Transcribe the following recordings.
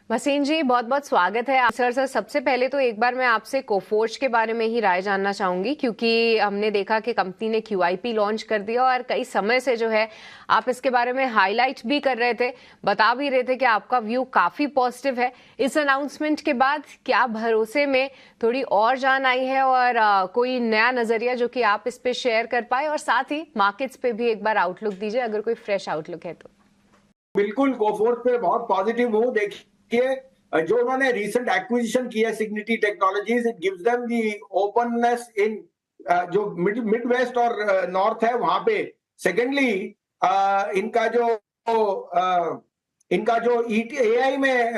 वसीम जी, बहुत बहुत स्वागत है सर। सबसे पहले तो एक बार मैं आपसे कोफोर्ज के बारे में ही राय जानना चाहूंगी, क्योंकि हमने देखा कि कंपनी ने QIP लॉन्च कर दिया और कई समय से जो है आप इसके बारे में हाईलाइट भी कर रहे थे, बता भी रहे थे कि आपका व्यू काफी पॉजिटिव है। इस अनाउंसमेंट के बाद क्या भरोसे में थोड़ी और जान आई है और कोई नया नजरिया जो कि आप इस पे शेयर कर पाए, और साथ ही मार्केट्स पे भी एक बार आउटलुक दीजिए अगर कोई फ्रेश आउटलुक है तो। बिल्कुल कोफोर्स पे बहुत पॉजिटिव हूँ। देखिए, जो उन्होंने रिसेंट एक्विजिशन किया Cigniti technologies, it gives them the openness in जो मिड वेस्ट और नॉर्थ है वहां पे। सेकेंडली, इनका जो इनका जो AI में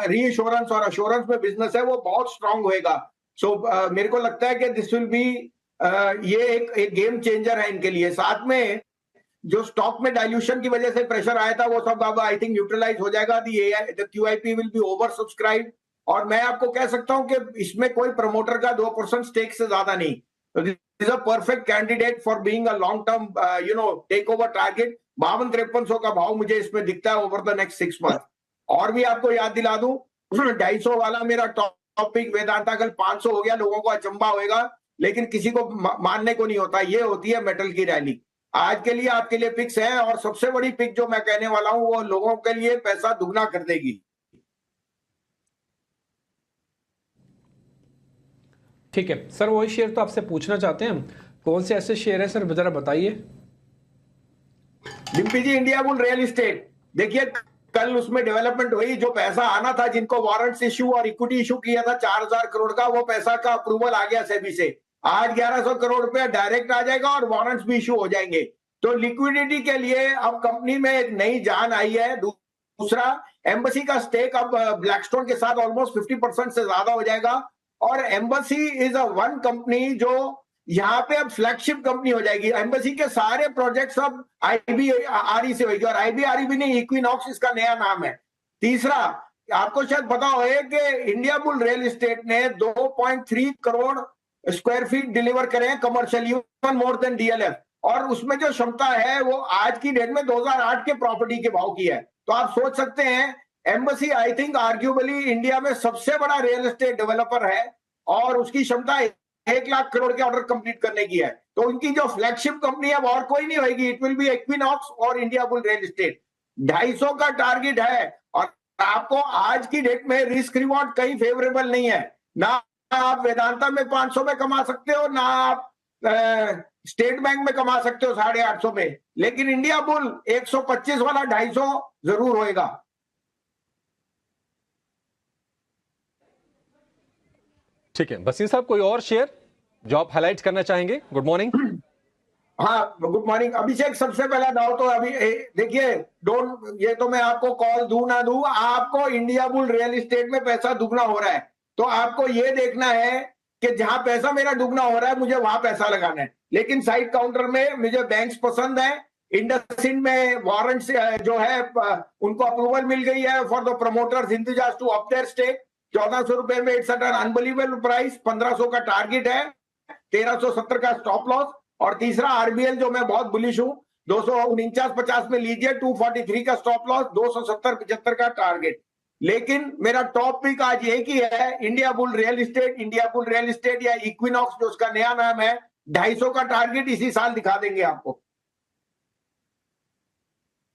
रीअश्योरेंस और अश्योरेंस में बिजनेस है वो बहुत स्ट्रांग होएगा। सो मेरे को लगता है कि दिस विल बी ये एक गेम चेंजर है इनके लिए। साथ में जो स्टॉक में डाइल्यूशन की वजह से प्रेशर आया था वो सब अब आई थिंक न्यूट्रलाइज हो जाएगा। The QIP will be over subscribe. और मैं आपको कह सकता हूं कि इसमें कोई प्रमोटर का 2% स्टेक से ज्यादा नहीं। तो this is a perfect candidate for being a long term take over target. 52-5300 का भाव मुझे इसमें दिखता है ओवर द नेक्स्ट 6 मंथ। और भी आपको याद दिला दूं, 250 वाला मेरा टॉपिक वेदांता कल 500 हो गया। लोगों को अचंबा होएगा, लेकिन किसी को मानने को नहीं होता। ये होती है मेटल की रैली। आज के लिए आपके लिए पिक्स है, और सबसे बड़ी पिक जो मैं कहने वाला हूं वो लोगों के लिए पैसा दुगना कर देगी। ठीक है सर, वही शेयर तो आपसे पूछना चाहते हैं हम, कौन से ऐसे शेयर है सर, जरा बताइए। डिम्पी जी, इंडिया बुल रियल एस्टेट, देखिए कल उसमें डेवलपमेंट हुई। जो पैसा आना था, जिनको वारंट्स इशू और इक्विटी इशू किया था 4000 करोड़ का, वो पैसा का अप्रूवल आ गया सेबी से। आज 1100 करोड़ रुपया डायरेक्ट आ जाएगा और वारंट्स भी इशू हो जाएंगे। तो लिक्विडिटी के लिए अब कंपनी में एक नई जान आई है। दूसरा, एम्बेसी का स्टेक अब ब्लैकस्टोन के साथ ऑलमोस्ट 50% से ज्यादा हो जाएगा। और embassy is a one company जो यहाँ पे अब फ्लैगशिप कंपनी हो जाएगी। एम्बेसी के सारे प्रोजेक्ट्स अब IBRE से होगी, और IBRE भी नहीं, इक्विनॉक्स इसका नया नाम है। तीसरा, आपको शायद पता हो कि इंडिया बुल रियल एस्टेट ने 2.3 करोड़ स्क्वायर फीट डिलीवर करे हैं commercial, even more than DLF। और उसमें जो क्षमता है वो आज की डेट में 2008 के प्रॉपर्टी के भाव की है। तो आप सोच सकते हैं, embassy I think arguably India में सबसे बड़ा रियल एस्टेट डेवलपर है, और उसकी क्षमता 1 लाख करोड़ के ऑर्डर कंप्लीट करने की है। तो उनकी जो फ्लैगशिप कंपनी है वो और कोई नहीं होगी, इट विल बी इक्विनॉक्स और इंडिया बुल रियल एस्टेट। 250 का टारगेट है, और आपको आज की डेट में रिस्क रिवॉर्ड कहीं फेवरेबल नहीं है। ना आप वेदांता में 500 में कमा सकते हो, ना आप स्टेट बैंक में कमा सकते हो 850 में, लेकिन इंडिया बुल 125 वाला 250 जरूर होएगा। ठीक है वसीम साहब, कोई और शेयर जो आप हाईलाइट करना चाहेंगे? Good morning. हाँ, गुड मॉर्निंग अभिषेक। सबसे पहला दाव तो अभी देखिए, डोंट, ये तो मैं आपको कॉल दूं ना दूं, आपको इंडिया बुल रियल एस्टेट में पैसा दुगना हो रहा है। तो आपको ये देखना है कि जहां पैसा मेरा दुगना हो रहा है मुझे वहां पैसा लगाना है। लेकिन साइड काउंटर में मुझे बैंक्स पसंद है। इंडसइंड में वारंट जो है उनको अप्रूवल मिल गई है फॉर द प्रमोटर्स इंतजाज टू अप देयर स्टेक। 1400 रुपए में इट्स एन अनबिलीवेबल प्राइस। 1500 का टारगेट है, 1370 का स्टॉप लॉस। और तीसरा RBL जो मैं बहुत बुलिश हूं, 249.50 में लीजिए, 243 का स्टॉप लॉस, 270-75 का टारगेट। लेकिन मेरा टॉप पिक आज एक ही है, India bull real estate. India bull real estate या इक्विनॉक्स जो उसका नया नाम है, 250 का टारगेट इसी साल दिखा देंगे आपको।